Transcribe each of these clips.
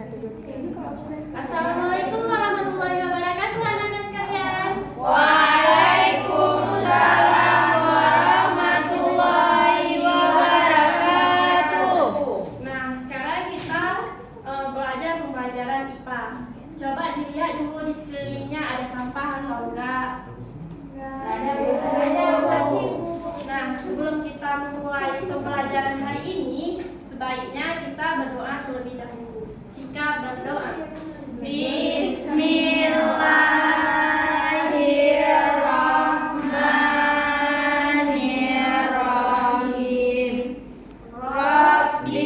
Assalamualaikum warahmatullahi wabarakatuh, anak-anak sekalian. Waalaikumsalam warahmatullahi wabarakatuh. Nah, sekarang kita belajar pembelajaran IPA. Coba dilihat dulu di sekelilingnya ada sampah atau enggak. Nah, sebelum kita memulai pembelajaran hari ini, sebaiknya kita berdoa terlebih dahulu. Sikap berdoa. Bismillahirrahmanirrahim. Rabbi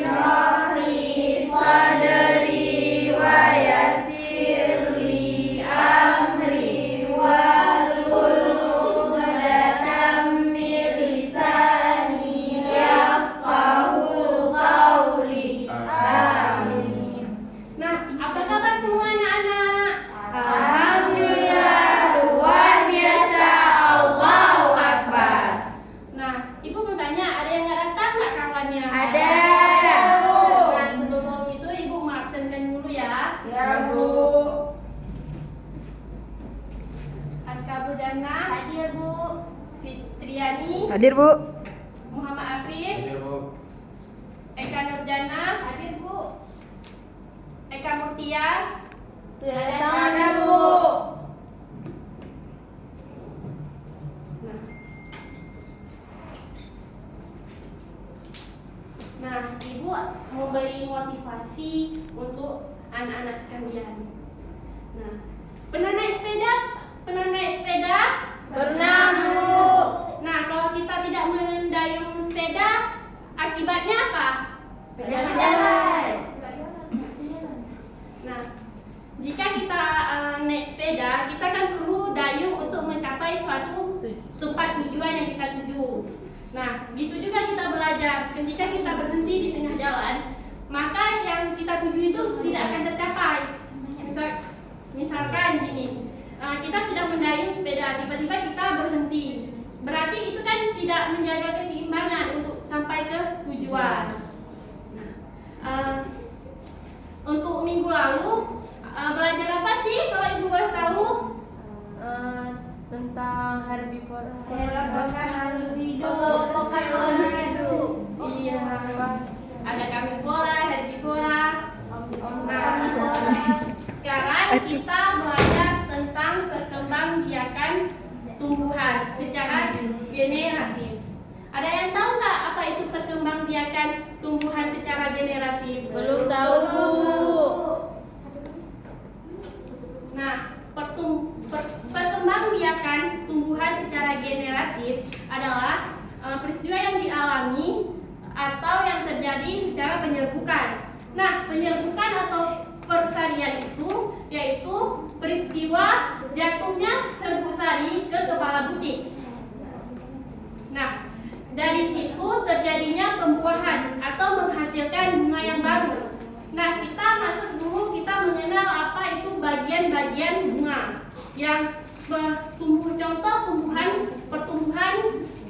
shrah li sadri wa yassir li amri wahlul 'uqdatam min lisani yafqahul qawli. Amin. Nah, apa kabar semua anak-anak? Alhamdulillah, luar biasa. Allahu Akbar. Nah, Ibu mau tanya, ada yang nggak datang nggak kawannya? Ada. Nah, sebelum itu Ibu mau absenkan dulu ya. Ya, Bu. Askabudana hadir Bu. Fitriani, Hadir, Bu. Muhammad Afif, Hadir, Bu. Eka Nurjana, Hadir, Bu. Eka Murtia. Ada, Bu. Nah, Ibu memberi motivasi untuk anak-anak sekalian. Nah, pernah naik sepeda? Pernah naik sepeda? Pernah, Bu. Nah, kalau kita tidak mendayung sepeda, akibatnya apa? Sepeda jalan. Nah, jika kita naik sepeda, kita kan perlu dayung untuk mencapai suatu tempat tujuan yang kita tuju. Nah, gitu juga kita belajar. Ketika kita berhenti di tengah jalan, maka yang kita tuju itu tidak akan tercapai. Misalkan gini, kita sudah mendayung sepeda, tiba-tiba kita berhenti. Berarti itu kan tidak menjaga keseimbangan untuk sampai ke tujuan. Untuk minggu lalu belajar apa sih kalau Ibu boleh tahu? Tentang herbivora. Iya, ada karnivora, herbivora. Nah, sekarang kita belajar tentang perkembangbiakan tumbuhan secara generatif. Ada yang tahu nggak apa itu perkembangbiakan tumbuhan secara generatif? Belum tahu, Bu. Nah, perkembangbiakan tumbuhan secara generatif adalah peristiwa yang dialami atau yang terjadi secara penyerbukan. Nah, penyerbukan atau persarian itu yaitu peristiwa jatuhnya serbuk sari ke kepala butik. Nah, dari situ terjadinya pembuahan atau menghasilkan bunga yang baru. Nah, kita masuk dulu, kita mengenal apa itu bagian-bagian bunga yang contoh pertumbuhan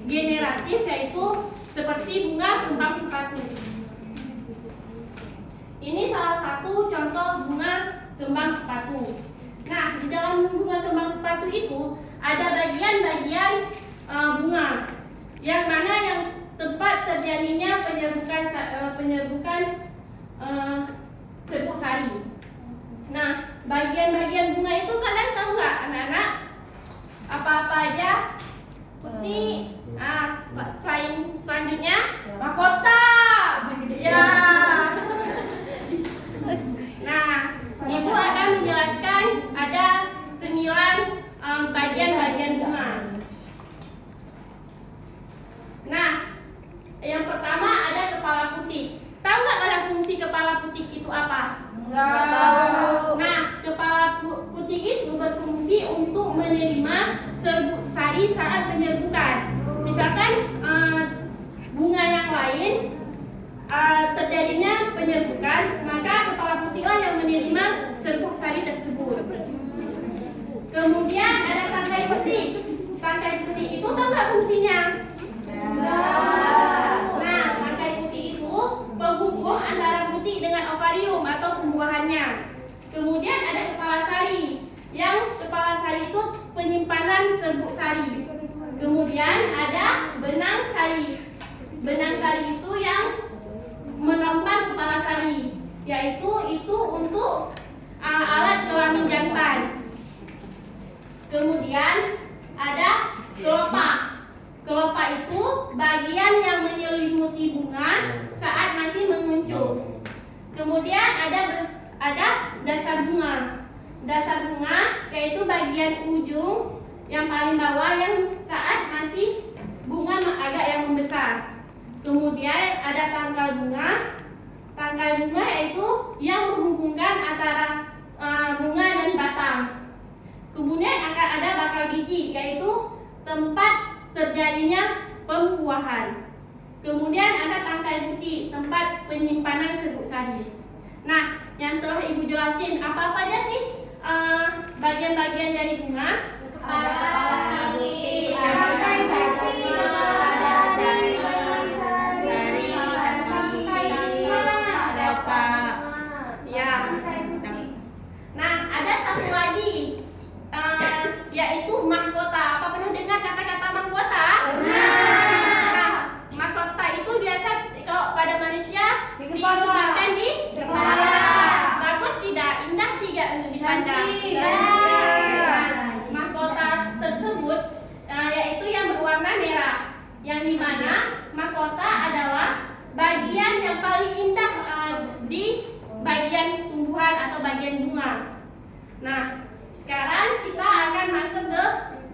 generatif yaitu seperti bunga kembang sepatu. Ini salah satu contoh bunga kembang sepatu. Nah, di dalam bunga kembang sepatu itu ada bagian-bagian bunga yang mana yang tempat terjadinya penyerbukan serbuk sari. Nah, bagian-bagian bunga itu kalian tahu nggak, anak-anak? Apa-apa aja? Putih. Selanjutnya, Mahkota. ya. Nah, Ibu akan menjelaskan ada 9 bagian-bagian bunga. Nah, yang pertama ada kepala putih. Tahu nggak pada fungsi kepala putih itu apa? Enggak tahu. Nah, kepala putih itu berfungsi untuk menerima serbuk sari saat penyerbukan. Misalkan bunga yang lain terjadinya penyerbukan, maka kepala putihlah yang menerima serbuk sari tersebut. Kemudian ada tangkai putih. Tangkai putih itu tahu nggak fungsinya? Nah, tangkai putih itu penghubung antara putih dengan ovarium atau sari. Benang sari itu yang menopang kepala sari, yaitu itu untuk alat kelamin jantan. Kemudian ada kelopak. Kelopak itu bagian yang menyelimuti bunga saat masih menguncung. Kemudian ada dasar bunga. Dasar bunga yaitu bagian ujung yang paling bawah yang saat masih bunga agak yang membesar. Kemudian ada tangkai bunga. Tangkai bunga yaitu yang menghubungkan antara bunga dan batang. Kemudian akan ada bakal biji, yaitu tempat terjadinya pembuahan. Kemudian ada tangkai putih, tempat penyimpanan serbuk sari. Nah, yang telah Ibu jelasin, apa aja sih bagian-bagian dari bunga? Kepala, putih, Nah, ada satu lagi, yaitu mahkota. Apa pernah dengar kata-kata mahkota? Nah, mahkota itu biasa kalau pada manusia digunakan di kepala. Bagus tidak? Indah tidak untuk dipandang? Mahkota tersebut yaitu yang berwarna merah, yang dimana mahkota adalah bagian yang paling indah di bagian tumbuhan atau bagian bunga. Nah, sekarang kita akan masuk ke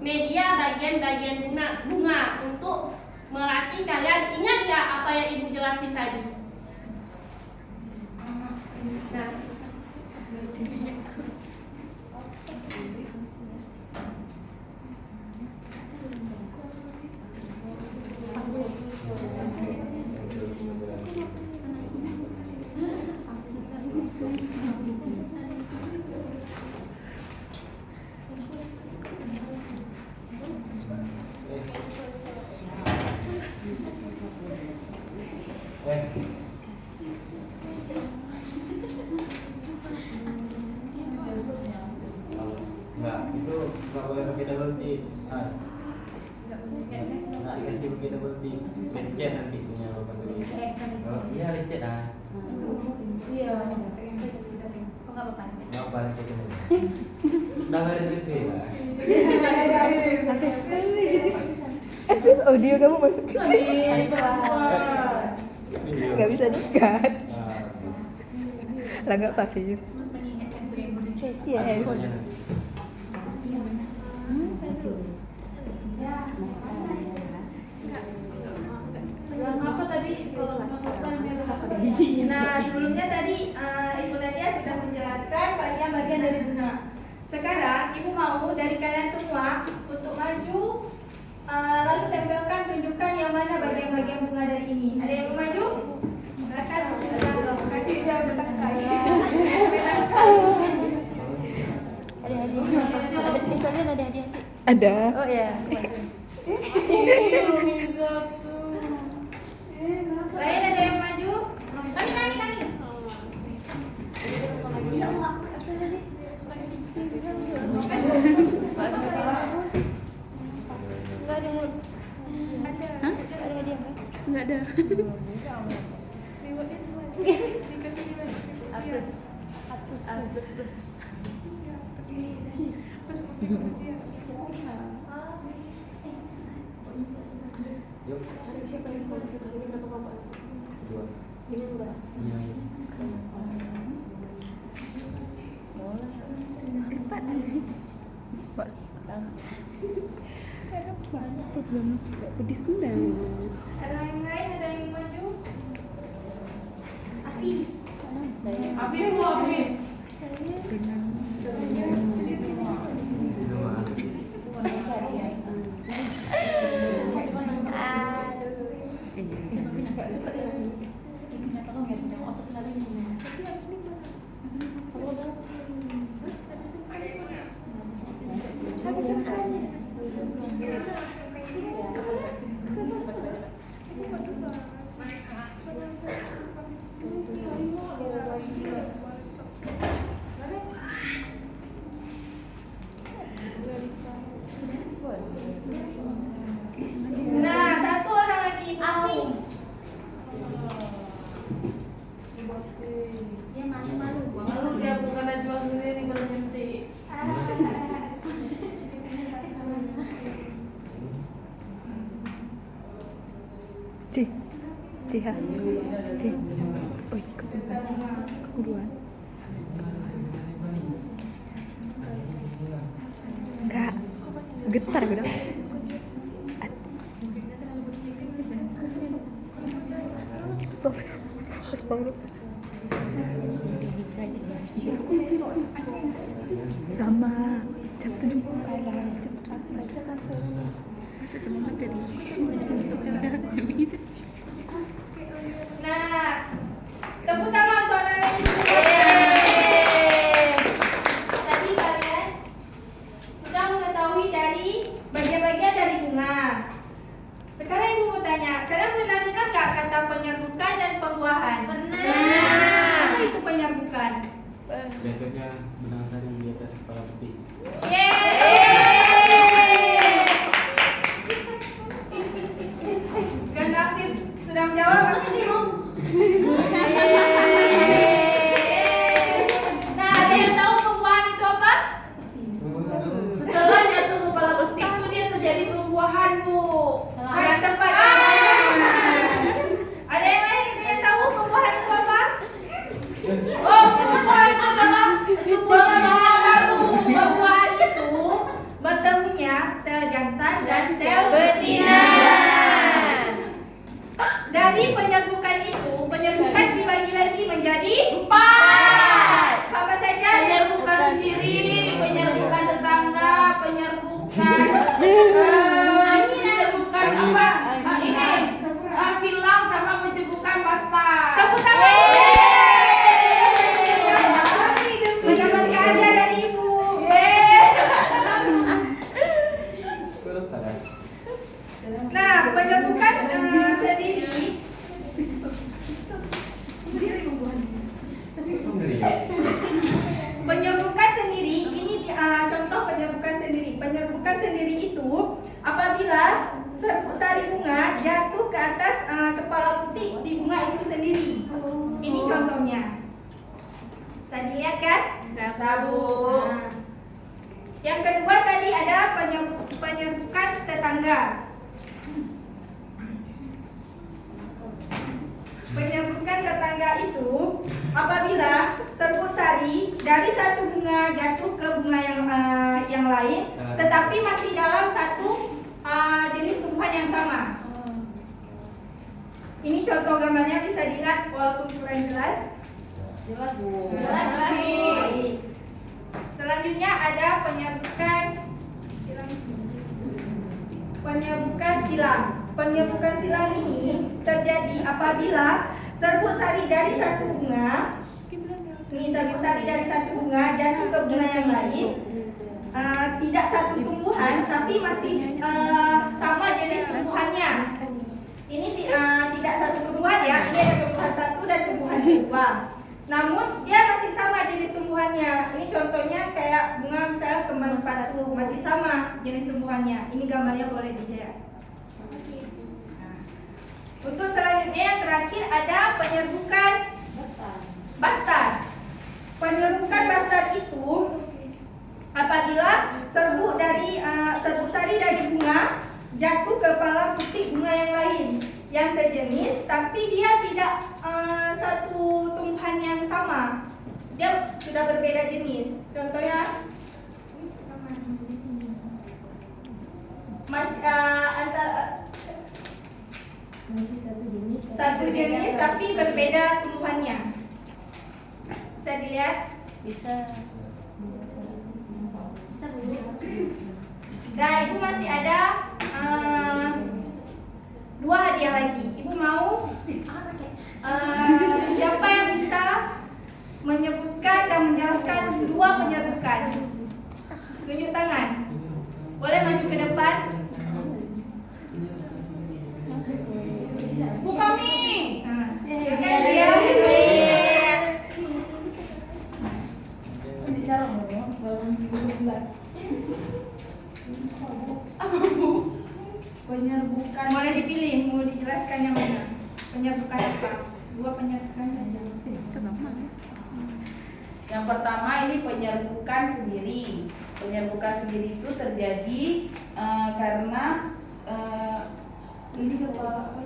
media bagian-bagian bunga untuk melatih kalian. Ingat nggak apa yang Ibu jelasin tadi? Nah, Enggak, itu nggak boleh pakai double tip. Nggak dikasih pakai double tip. Lecet nanti punya lo kan tulis. Oh, iya lecet ah. Iya. Kok nggak apa-apa? Nggak apa lecet ini. Sudah nggak ada DP lah. Audio kamu masuk. Nggak bisa dekat. Lah nggak apa-apa. Yes. Pokoknya nanti. Apa tadi? Nah, sebelumnya tadi Ibu Nadia sudah menjelaskan bagian-bagian dari bunga. Sekarang Ibu mau dari kalian semua untuk maju, lalu tempelkan, tunjukkan yang mana bagian-bagian bunga dari ini. Ada yang mau maju? Silakan, kasih dia bertangkai. Kalian ada hadiah? Ada. Oh iya. Lain ada yang maju? Kami. Nggak ada. Yuk. Siapa yang tahu hari ini berapa bapak? Dua. Ini enggak. Iya. Empat. Pak. Belum nggak pedih kundang. Ada yang lain? Ada yang maju? Afif. Isi semua. Nah, satu orang lagi Tiha. Oh, keduluan. Enggak. Getar gue dong. Sama jam 7 masih semangat jadi Nah, tepuk tangan untuk anak-anak ibu. Tadi kalian sudah mengetahui dari bagian-bagian dari bunga. Sekarang ibu mau tanya, kalian pernah dengar nggak kata penyerbukan dan pembuahan? Pernah. Apa itu penyerbukan? Biasanya benang sari di atas kepala putih. Kan Afif sudah menjawab. Nah, ada yang tahu pembuahan itu apa? Setelah jatuh kepala plastik itu dia terjadi pembuahan, Bu. Yang tepat. Ada yang lain yang tahu pembuahan itu apa? Oh, pembuahan itu adalah Pembuahan itu bertemunya sel jantan dan sel betina. Dari penyerbukan itu, penyerbukan dibagi lagi menjadi 4. Apa saja? Penyerbukan sendiri, penyerbukan tetangga, penyerbukan penyerbukan apa? Ini silang sama penyerbukan pasta. Tepuk tangan. Mendapat hadiah dari ibu. Nah, penyerbukan sendiri. Penyerbukan sendiri ini contoh penyerbukan sendiri. Penyerbukan sendiri itu apabila serbuk sari bunga jatuh ke atas kepala putih di bunga itu sendiri. Ini contohnya. Bisa dilihat kan? Sabu. Nah, yang kedua tadi ada penyerbukan tetangga. Penyerbukan tetangga itu apabila serbuk sari dari satu bunga jatuh ke bunga yang lain, tetapi masih dalam satu jenis tumbuhan yang sama. Ini contoh gambarnya bisa dilihat walaupun kurang jelas. Jelas, Bu. Jelas. Baik. Selanjutnya ada penyerbukan silang. Penyerbukan silang ini terjadi apabila serbuk sari dari satu bunga, ini serbuk sari dari satu bunga jatuh ke bunga yang lain, tidak satu tumbuhan tapi masih sama jenis tumbuhannya. Ini tidak satu tumbuhan ya, ini ada tumbuhan satu dan tumbuhan kedua. Namun dia masih sama jenis tumbuhannya. Ini contohnya kayak bunga misalnya kembang sepatu, masih sama jenis tumbuhannya. Ini gambarnya boleh dilihat. Nah, untuk selanjutnya yang terakhir ada penyerbukan bastard. Penyerbukan bastard itu apabila serbuk sari dari bunga jatuh ke kepala putih bunga yang lain yang sejenis, tapi dia tidak satu tumbuhan yang sama, dia sudah berbeda jenis. Contohnya satu jenis tapi berbeda tumbuhannya. Bisa dilihat? Bisa. Nah, ibu masih ada 2 hadiah lagi. Ibu mau siapa yang bisa menyebutkan dan menjelaskan 2 penyerbukan? Tunjuk tangan. Boleh maju ke depan. Bu kami. Silakan dia. Apa Bu? Penyerbukan. Boleh dipilih, mau dijelaskan yang mana? Penyerbukan apa? 2 penyerbukan saja. Yang pertama ini penyerbukan sendiri. Penyerbukan sendiri itu terjadi karena Ini kepala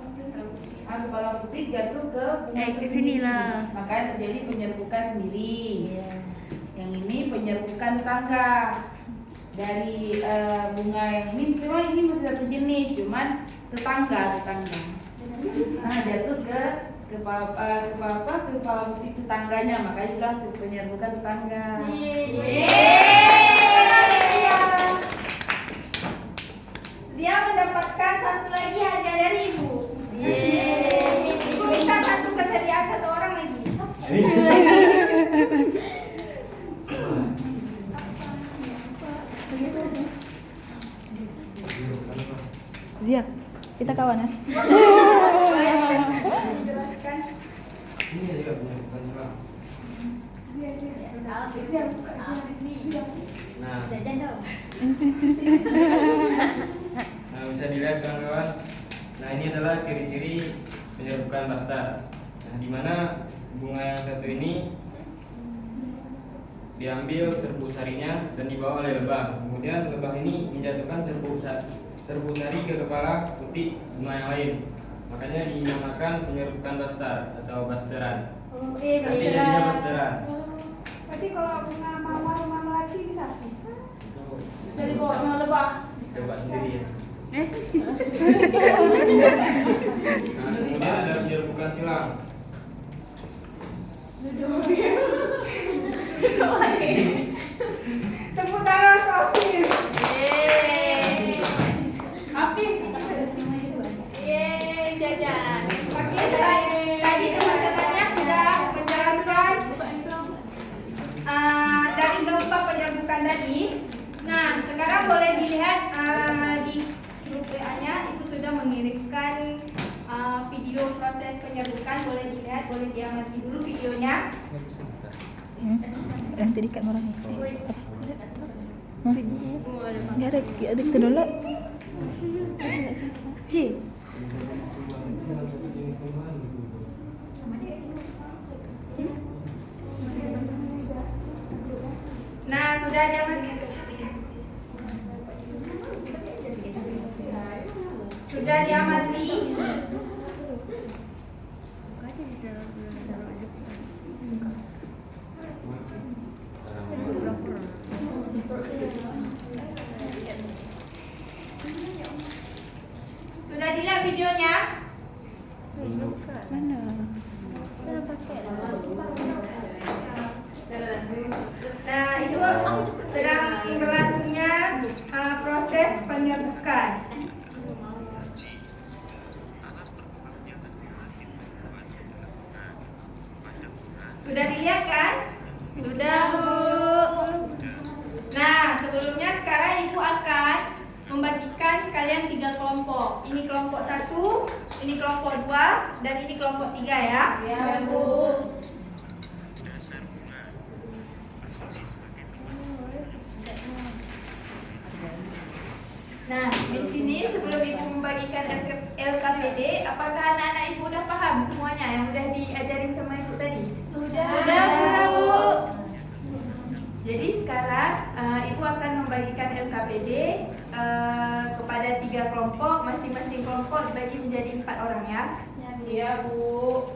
putih jatuh ke bunga itu ke sini sendiri. lah. Makanya terjadi penyerbukan sendiri. Yang ini penyerbukan tetangga. Dari bunga yang ini misalnya ini masih satu jenis, cuman tetangga. Nah, jatuh ke kepala putih tetangganya, makanya bilang penyerbukan tetangga. Zia mendapatkan satu lagi hadiah dari ibu. Ibu minta satu kesediaan satu orang lagi. Zia, kita kawan ya? Jelaskan. Ini juga penyerbukan silang. Nah, bisa dilihat kawan-kawan. Nah, ini adalah ciri-ciri penyerbukan bastard. Nah, di mana bunga yang satu ini diambil serbu sarinya dan dibawa oleh lebah. Kemudian lebah ini menjatuhkan serbu sari ke kepala putih bunga yang lain. Makanya dinamakan penyerbukan bastard atau basteran. Nanti jadinya basteran. Berarti kalau bunga mawar lagi bisa habis. Bisa dibawa sama lebah. Coba sendiri ya. Nah, kemudian ada penyerbukan silang. Tepuk tangan untuk Afif. Afif. Jajan. Oke, tadi teman-temannya sudah menjelaskan dari gempa penyerbukan tadi. Nah, sekarang boleh dilihat di grup WA-nya Ibu sudah mengirimkan video proses penyerbukan. Boleh dilihat, boleh diamati dulu videonya. Nanti dikat orangnya. Nggak ada kita dulu. C. Nah, sudah diamati. Sudah diamati. Sudah dilihat videonya? Mana? Nah, itu sedang berlangsungnya proses penyerbukan. Sudah dilihat kan? Sudah, Bu. Nah, sebelumnya sekarang Ibu akan membagikan kalian 3 kelompok. Ini kelompok 1, ini kelompok 2, dan ini kelompok 3 ya. Ya, Bu. Nah, di sini sebelum Ibu membagikan LKPD, apakah anak-anak Ibu udah paham semuanya yang udah diajarin sama Ibu tadi? Sudah, Bu. Jadi sekarang Ibu akan membagikan LKPD kepada 3 kelompok, masing-masing kelompok dibagi menjadi 4 orang ya. Iya, Bu.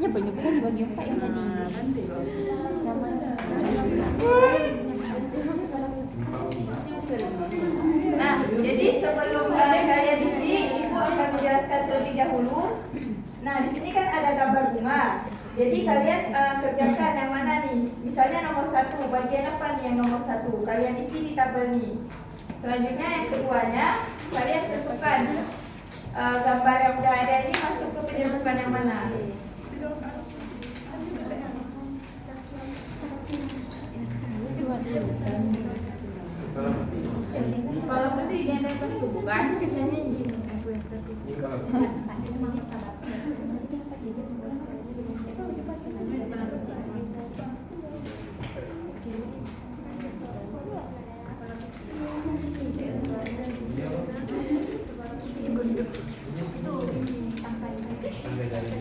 Ya banyak kan bagi Pak yang tadi. Nah, jadi sebelum kalian isi, Ibu akan menjelaskan terlebih dahulu. Nah, di sini kan ada gambar bunga. Jadi kalian kerjakan yang mana nih? Misalnya nomor 1, bagian apa nih yang nomor 1? Kalian isi di tabel nih. Selanjutnya yang keduanya, kalian tentukan gambar yang udah ada ini masuk ke penyerbukan yang mana? Kalau penting yang datang itu bukan. Ini kalau sampai dari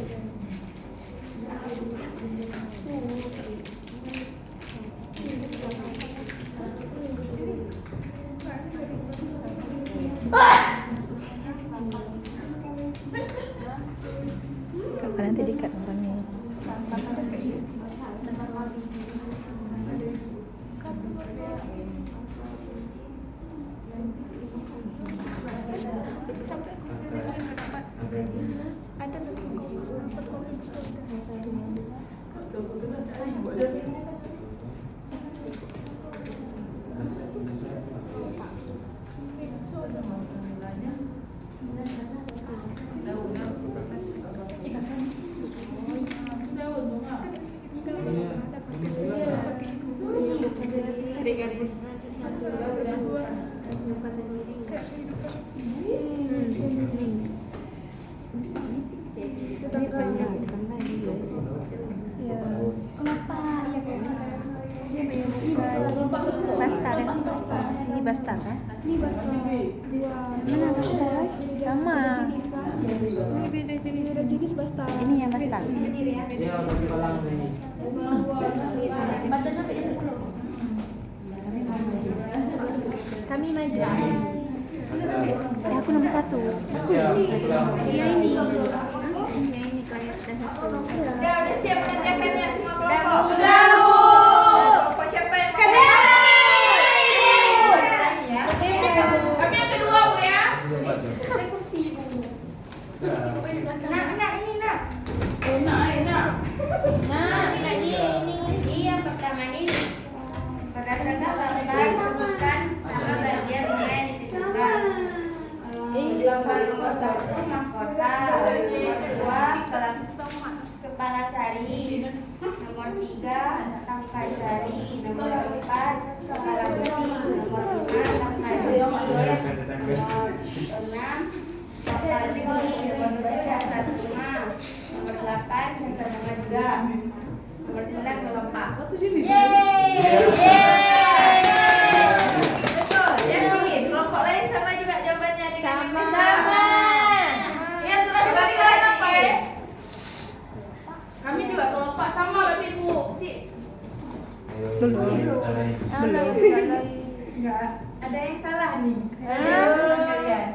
Kakak nanti dikat orangnya. Bastar kan? Ini bastar kan? Ini bastar. Mana bastar? Sama. Ini beda jenis bastar. Ini yang bastar. dia udah dipalang ini. Kami maju. Aku nomor 1. Siap, pulang. Iya ini. Yang ini kayak ada satu. Udah siap mengerjakannya semua kelompok? Sudah, Bu. Kelompok siapa yang mau? Ya. Kami yang kedua, Bu ya. Sudah, Pak. Nah, ini nak. Enak. Ini yang pertama ini berdasarkan gambar sebutkan nama bagian bunga yang ditentukan. Gambar nomor 1 mahkota, nomor 2 kepala sari, nomor 3 tangkai sari, nomor 4 kepala putih, nomor 5 tangkai putih, nomor 6 kapal putih, nomor 7 dasar bunga, nomor 8 dasar bunga juga, nomor 9 kelopak. Betul. Yakin. Kelompok lain sama juga jawabannya dengan yang sama. Ya, terus bagi kalian apa ya? Kami juga kelompok sama berarti, Bu. Belum. Enggak. Ada yang salah nih. Kalian.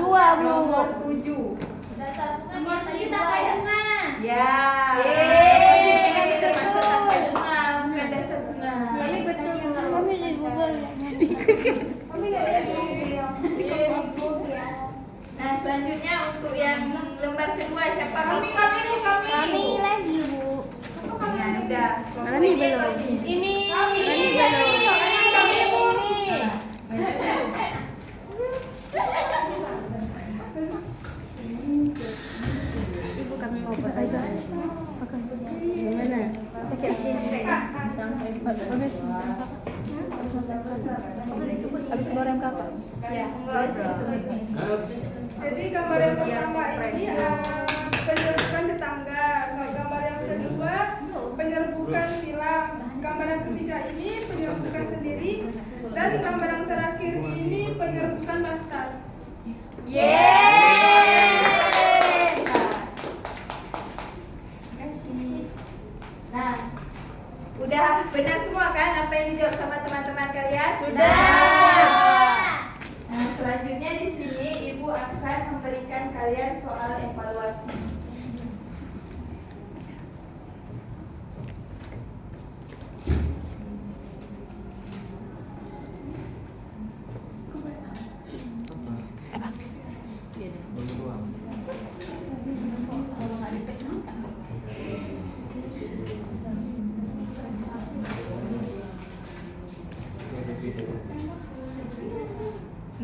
Dua Bu. Nomor 7. Nomor 7 tangkai bunga. Ya. Yeay. Kan itu masuk tangkai bunga, bukan dasar bunga. Ini betul. Kami di Google. Nah, selanjutnya untuk yang lembar kedua siapa? Kami. Kami lagi Bu. Nah, sudah. Kami belum. Ini. Kami belum. Ibu kami mau aja. Makan. Gimana? Sakit habis goreng kakak. Ya, Jadi gambar yang pertama ini penyerbukan tetangga, gambar yang kedua penyerbukan silang, gambar yang ketiga ini penyerbukan sendiri, dan gambar yang terakhir ini penyerbukan bastar. Nah, udah benar semua kan apa yang dijawab sama teman-teman kalian? Nah, selanjutnya di sini Ibu akan memberikan kalian soal evaluasi.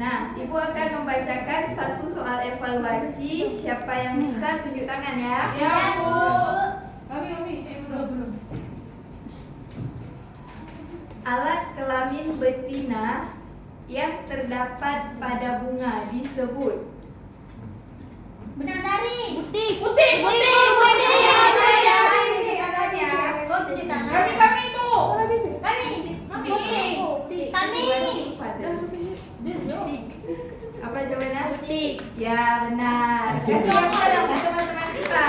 Nah, Ibu akan membacakan satu soal evaluasi. Siapa yang bisa tunjuk tangan ya? Ya, Bu. Belum. Alat kelamin betina yang terdapat pada bunga disebut. Benang sari. Butik. Oh, tunjuk tangan. Kami, Bu. Kami. Apa jawabannya? Butik. Ya, benar. Kasih yang paling untuk teman-teman kita.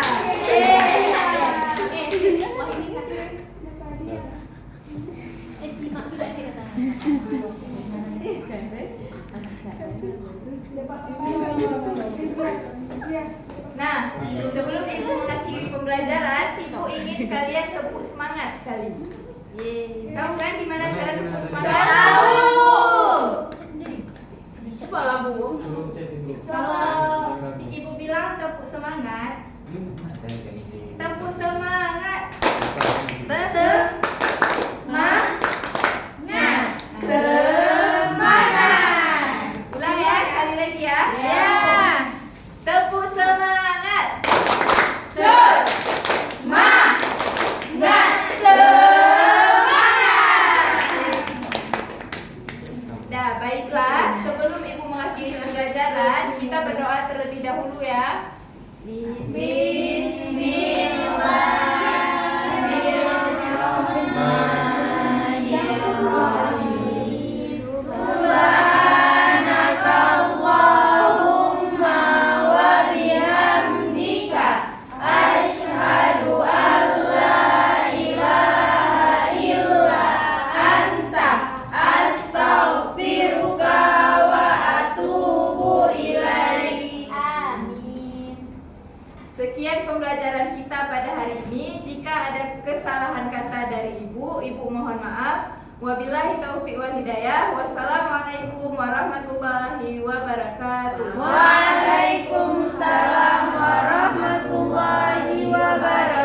Nah, sebelum Ibu mengakhiri pembelajaran, Ibu ingin kalian tepuk semangat sekali. Tahu kan gimana cara tepuk semangat? Coba lah, Bu. Kalau Ibu bilang tepuk semangat, tepuk semangat. Semangat. Ulang ya, sekali lagi ya. Tepuk semangat. Nah, baiklah. Sebelum Ibu mengakhiri pembelajaran, kita berdoa terlebih dahulu ya. Sekian pembelajaran kita pada hari ini. Jika ada kesalahan kata dari Ibu mohon maaf. Wabillahi taufiq wal hidayah. Wassalamualaikum warahmatullahi wabarakatuh. Waalaikumsalam warahmatullahi wabarakatuh.